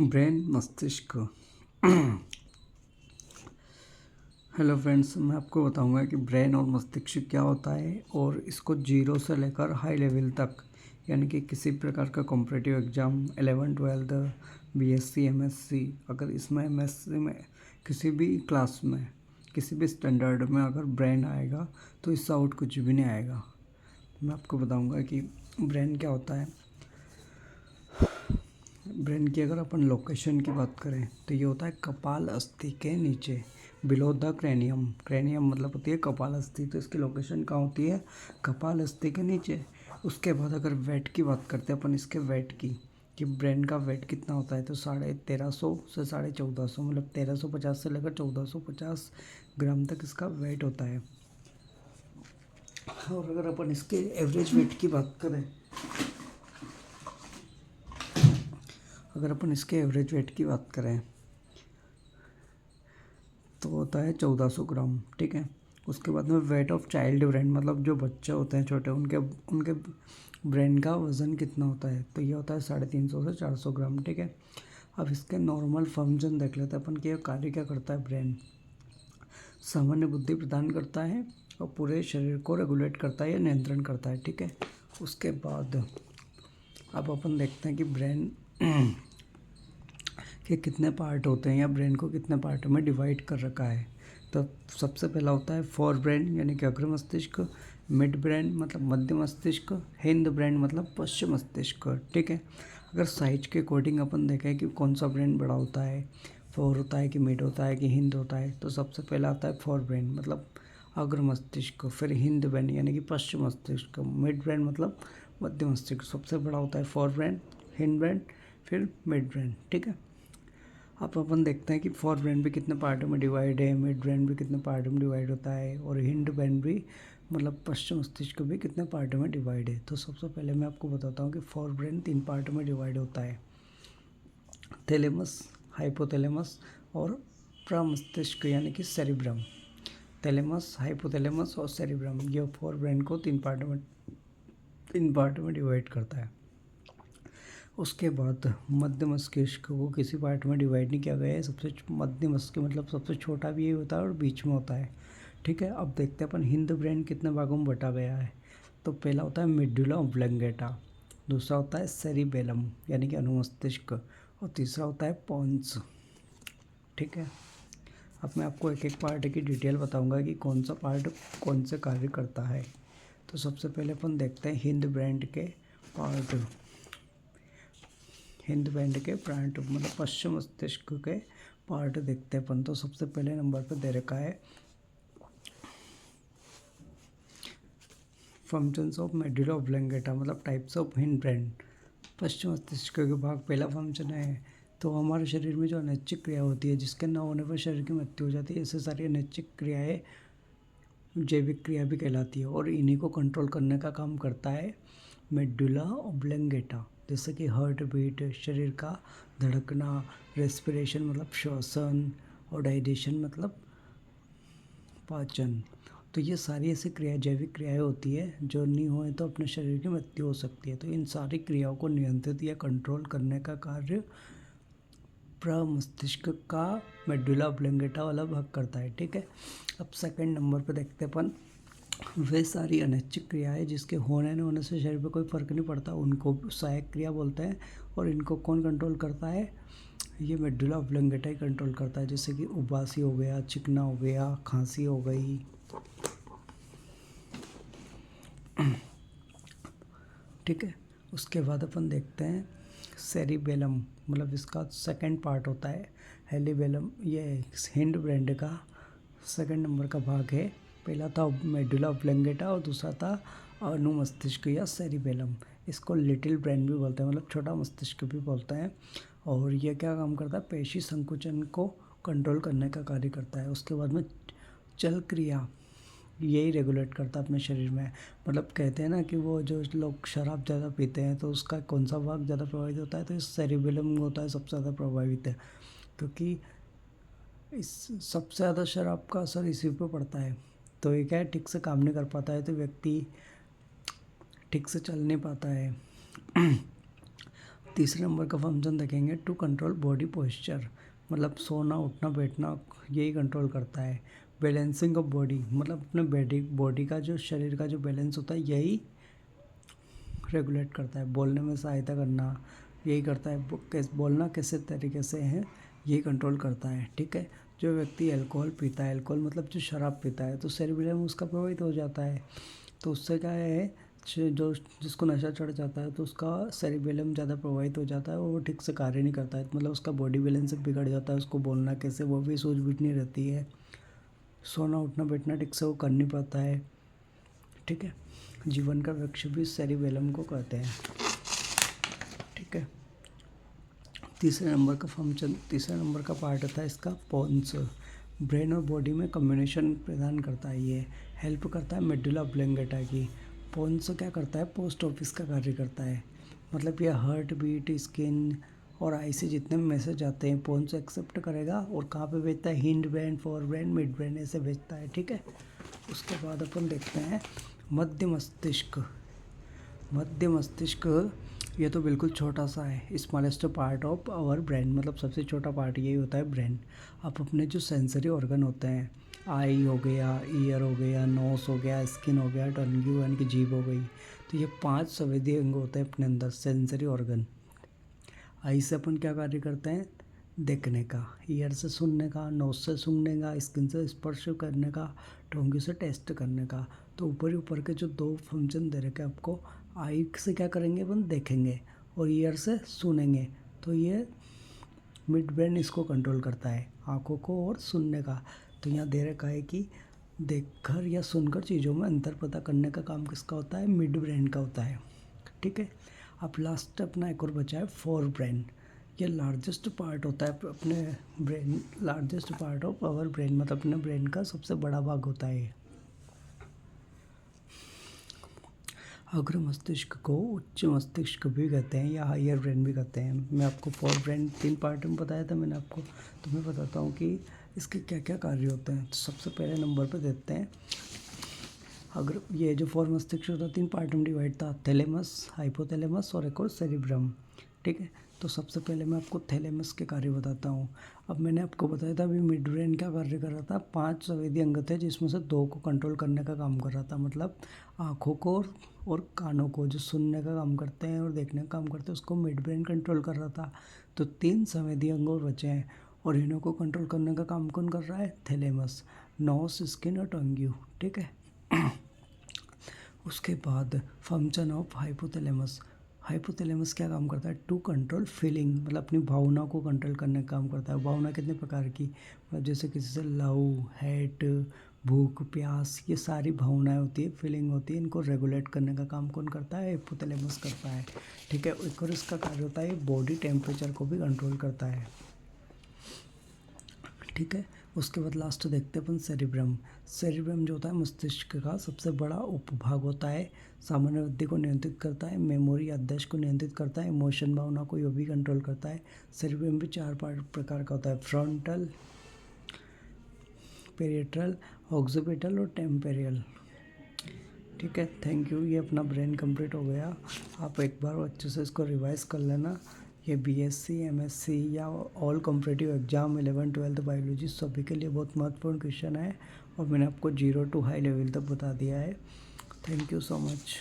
Brain मस्तिष्क। Hello friends, मैं आपको बताऊंगा कि ब्रेन और मस्तिष्क क्या होता है और इसको जीरो से लेकर हाई लेवल तक, यानी कि किसी प्रकार का competitive exam 11th-12th BSc MSc, अगर इसमें एमएससी में किसी भी क्लास में किसी भी स्टैंडर्ड में अगर ब्रेन आएगा तो इससे आउट कुछ भी नहीं आएगा। मैं आपको बताऊंगा कि ब्रेन क्या होता है। ब्रेन की अगर अपन लोकेशन की बात करें तो ये होता है कपाल अस्थि के नीचे, बिलो द क्रेनियम। क्रेनियम मतलब होती है कपाल अस्थि, तो इसकी लोकेशन कहाँ होती है? कपाल अस्थि के नीचे। उसके बाद अगर वेट की बात करते हैं अपन, इसके वेट की कि ब्रेन का वेट कितना होता है, तो 1350 से 1450, मतलब 1350 से लेकर 1450 ग्राम तक इसका वेट होता है। और अगर अपन इसके एवरेज वेट की बात करें, तो होता है 1400 ग्राम। ठीक है। उसके बाद में वेट ऑफ चाइल्ड ब्रेन, मतलब जो बच्चे होते हैं छोटे, उनके उनके ब्रेन का वज़न कितना होता है, तो ये होता है 350 से 400 ग्राम। ठीक है। अब इसके नॉर्मल फंक्शन देख लेते हैं अपन कि ये कार्य क्या करता है। ब्रेन सामान्य बुद्धि प्रदान करता है और पूरे शरीर को रेगुलेट करता है या नियंत्रण करता है। ठीक है। उसके बाद अब अपन देखते हैं कि ब्रेन के कितने पार्ट होते हैं या ब्रेन को कितने पार्ट में डिवाइड कर रखा है। तो सबसे पहला होता है फोर ब्रेन, यानी कि अग्र मस्तिष्क, मिड ब्रेन मतलब मध्य मस्तिष्क, हिंद ब्रेन मतलब पश्चिम मस्तिष्क। ठीक है। अगर साइज के अकॉर्डिंग अपन देखें कि कौन सा ब्रेन बड़ा होता है, फोर होता है कि मिड होता है कि हिंद होता है, तो सबसे पहला आता है फोर ब्रेन मतलब अग्र मस्तिष्क, फिर हिंद ब्रेन यानी कि पश्चिम मस्तिष्क, मिड ब्रेन मतलब मध्य मस्तिष्क। सबसे बड़ा होता है फोर ब्रेन, हिंद ब्रेन, फिर मिड ब्रेन। ठीक है। अब अपन देखते हैं कि फोर ब्रेन भी कितने पार्ट में डिवाइड है, मिड ब्रेन भी कितने पार्ट में डिवाइड होता है, और हिंड ब्रेन भी मतलब पश्चिम मस्तिष्क भी कितने पार्ट में डिवाइड है। तो सबसे पहले मैं आपको बताता हूँ कि फोर ब्रेन 3 पार्ट में डिवाइड होता है, थैलेमस, हाइपोथैलेमस और प्रमस्तिष्क यानी कि सेरिब्रम। थैलेमस, हाइपोथैलेमस और सेरिब्रम, ये फोर ब्रेन को 3 पार्ट में डिवाइड करता है। उसके बाद मध्य मस्तिष्क को किसी पार्ट में डिवाइड नहीं किया गया है। सबसे मध्य मस्तिष्क मतलब सबसे छोटा भी ये होता है और बीच में होता है। ठीक है। अब देखते हैं अपन हिंद ब्रेन कितने भागों में बटा गया है। तो पहला होता है मेडुला ऑब्लंगेटा, दूसरा होता है सेरिबेलम यानी कि अनुमस्तिष्क, और तीसरा होता है पोन्स। ठीक है। अब मैं आपको एक एक पार्ट की डिटेल बताऊंगा कि कौन सा पार्ट कौन से कार्य करता है। तो सबसे पहले अपन देखते हैं हिंद ब्रेन के पार्ट, हिंद बैंड के प्रांत मतलब पश्चिम मस्तिष्क के पार्ट देखते हैं अपन। तो सबसे पहले नंबर पर दे रखा है फंक्शंस ऑफ मेडुला ऑब्लंगेटा मतलब टाइप्स ऑफ हिंद ब्रेन, पश्चिम मस्तिष्क के भाग। पहला फंक्शन है तो हमारे शरीर में जो अनैच्छिक क्रिया होती है जिसके न होने पर शरीर की मृत्यु हो जाती है, ऐसे सारी अनैच्छिक क्रियाएं जैविक क्रिया भी कहलाती है, और इन्हीं को कंट्रोल करने का काम करता है मेडुला ऑब्लंगेटा। जैसे कि हार्ट बीट, शरीर का धड़कना, रेस्पिरेशन मतलब श्वसन, और डाइजेशन मतलब पाचन। तो ये सारी ऐसी क्रिया जैविक क्रियाएं होती है जो नहीं होए तो अपने शरीर की मृत्यु हो सकती है। तो इन सारी क्रियाओं को नियंत्रित या कंट्रोल करने का कार्य प्रमस्तिष्क का मेडुला ऑब्लंगेटा वाला भाग करता है। ठीक है। अब सेकंड नंबर पे देखते हैं अपन वे सारी अनैच्छिक क्रियाएं जिसके होने न होने से शरीर पे कोई फर्क नहीं पड़ता, उनको सहायक क्रिया बोलते हैं। और इनको कौन कंट्रोल करता है? ये मेडुला ऑब्लंगेटा ही कंट्रोल करता है। जैसे कि उबासी हो गया, चिकना हो गया, खांसी हो गई। ठीक है। उसके बाद अपन देखते हैं सेरिबेलम मतलब इसका सेकंड पार्ट होता है हेलिबेलम। ये हिंड ब्रेन का सेकंड नंबर का भाग है। पहला था मेडुला ऑब्लंगेटा और दूसरा था अनुमस्तिष्क या सेरिबेलम। इसको लिटिल ब्रेन भी बोलते हैं मतलब छोटा मस्तिष्क भी बोलते हैं। और ये क्या काम करता है? पेशी संकुचन को कंट्रोल करने का कार्य करता है। उसके बाद में चल क्रिया यही रेगुलेट करता है अपने शरीर में। मतलब कहते हैं ना कि वो जो लोग शराब ज़्यादा पीते हैं तो उसका कौन सा भाग ज़्यादा प्रभावित होता है, तो इस सेरिबेलम होता है सबसे ज़्यादा प्रभावित है, क्योंकि इस सबसे ज़्यादा शराब का असर इसी पे पड़ता है। तो ये क्या है, ठीक से काम नहीं कर पाता है तो व्यक्ति ठीक से चल नहीं पाता है। तीसरे नंबर का फंक्शन देखेंगे टू कंट्रोल बॉडी पोस्चर, मतलब सोना उठना बैठना यही कंट्रोल करता है। बैलेंसिंग ऑफ बॉडी, मतलब अपने बॉडी का जो शरीर का जो बैलेंस होता है यही रेगुलेट करता है। बोलने में सहायता करना यही करता है, बोलना कैसे तरीके से है यही कंट्रोल करता है। ठीक है, जो व्यक्ति अल्कोहल पीता है, अल्कोहल मतलब जो शराब पीता है, तो सेरिबेलम उसका प्रभावित हो जाता है। तो उससे क्या है, जो जिसको नशा चढ़ जाता है तो उसका सेरिबेलम ज़्यादा प्रभावित हो जाता है और वो ठीक से कार्य नहीं करता है, मतलब उसका बॉडी बैलेंस बिगड़ जाता है, उसको बोलना कैसे वो भी सूझबूझ नहीं रहती है, सोना उठना बैठना ठीक से वो कर नहीं पाता है। ठीक है, जीवन का वृक्ष भी सेरिबेलम को कहते हैं। ठीक है, तीसरे नंबर का पार्ट होता है इसका पोन्स। ब्रेन और बॉडी में कम्युनिकेशन प्रदान करता है, ये हेल्प करता है मेडुला ऑब्लंगेटा की। पोन्स क्या करता है, पोस्ट ऑफिस का कार्य करता है, मतलब ये हार्ट बीट, स्किन और आई से जितने मैसेज आते हैं पोन्स एक्सेप्ट करेगा और कहाँ पे भेजता है, hind brain, fore brain, mid brain ऐसे भेजता है। ठीक है, उसके बाद अपन देखते हैं मध्य मस्तिष्क। ये तो बिल्कुल छोटा सा है, smallest part of our brain, मतलब सबसे छोटा पार्ट यही होता है ब्रेन। अब अपने जो सेंसरी ऑर्गन होते हैं, आई हो गया, ईयर हो गया, नोस हो गया, स्किन हो गया, टंग यानी कि जीभ हो गई, तो ये 5 संवेदी अंग होते हैं अपने अंदर, सेंसरी ऑर्गन। आई से अपन क्या कार्य करते हैं, देखने का, ईयर से सुनने का, नोस से सूंघने का, स्किन से स्पर्श करने का, टोंगी से टेस्ट करने का। तो ऊपर के जो 2 फंक्शन दे रखे आपको, आई से क्या करेंगे अपन, देखेंगे, और ईयर से सुनेंगे, तो ये मिड ब्रेन इसको कंट्रोल करता है, आँखों को और सुनने का। तो यहाँ दे रखा है कि देखकर या सुनकर चीज़ों में अंतर पता करने का काम किसका होता है, मिड ब्रेन का होता है। ठीक है, अब लास्ट अपना एक और बचा है फोर ब्रेन। ये लार्जेस्ट पार्ट होता है अपने brain, largest part of our brain, मतलब अपने ब्रेन का सबसे बड़ा भाग होता है। अग्र मस्तिष्क को उच्च मस्तिष्क भी कहते हैं या हायर ब्रेन भी कहते हैं। मैं आपको फोर ब्रेन 3 पार्ट में बताया था मैंने आपको, तो मैं बताता हूँ कि इसके क्या क्या कार्य होते हैं। तो सबसे पहले नंबर पे देते हैं, अगर ये जो फोर मस्तिष्क होता है 3 पार्ट में डिवाइड था, थैलेमस, हाइपोथैलेमस और एक और सेरिब्रम। ठीक है, तो सबसे पहले मैं आपको थैलेमस के कार्य बताता हूँ। अब मैंने आपको बताया था अभी मिड ब्रेन क्या कार्य कर रहा था, 5 संवेदी अंग थे जिसमें से 2 को कंट्रोल करने का काम कर रहा था, मतलब आँखों को और कानों को, जो सुनने का काम करते हैं और देखने का काम करते हैं, उसको मिड ब्रेन कंट्रोल कर रहा था। तो 3 संवेदी अंग और बचे हैं, और इन्हों को कंट्रोल करने का काम कौन कर रहा है, थैलेमस, नोस, स्किन और टंग्यू। ठीक है, उसके बाद फंक्शन ऑफ हाइपोथैलेमस। हाइपोथैलेमस क्या काम करता है, टू कंट्रोल फीलिंग, मतलब अपनी भावना को कंट्रोल करने का काम करता है। भावना कितने प्रकार की, मतलब जैसे किसी से लव, हेट, भूख, प्यास, ये सारी भावनाएं होती है, फीलिंग होती है, इनको रेगुलेट करने का काम कौन करता है, हाइपोथैलेमस करता है। ठीक है, एक और इसका कार्य होता है बॉडी टेम्परेचर को भी कंट्रोल करता है। ठीक है, उसके बाद लास्ट देखते हैं अपन सेरिब्रम। सेरिब्रम जो होता है मस्तिष्क का सबसे बड़ा उपभाग होता है, सामान्य बुद्धि को नियंत्रित करता है, मेमोरी याददाश्त को नियंत्रित करता है, इमोशन भावना को ये भी कंट्रोल करता है। सेरिब्रम भी 4 प्रकार का होता है, फ्रंटल, पेरिएट्रल, ऑक्सीपिटल और टेम्पोरल। ठीक है, थैंक यू, ये अपना ब्रेन कंप्लीट हो गया। आप एक बार अच्छे से इसको रिवाइज कर लेना। ये बीएससी, एमएससी या all competitive exam 11th 12th biology सभी के लिए बहुत महत्वपूर्ण क्वेश्चन है, और मैंने आपको 0 to हाई लेवल तक बता दिया है। Thank you so much.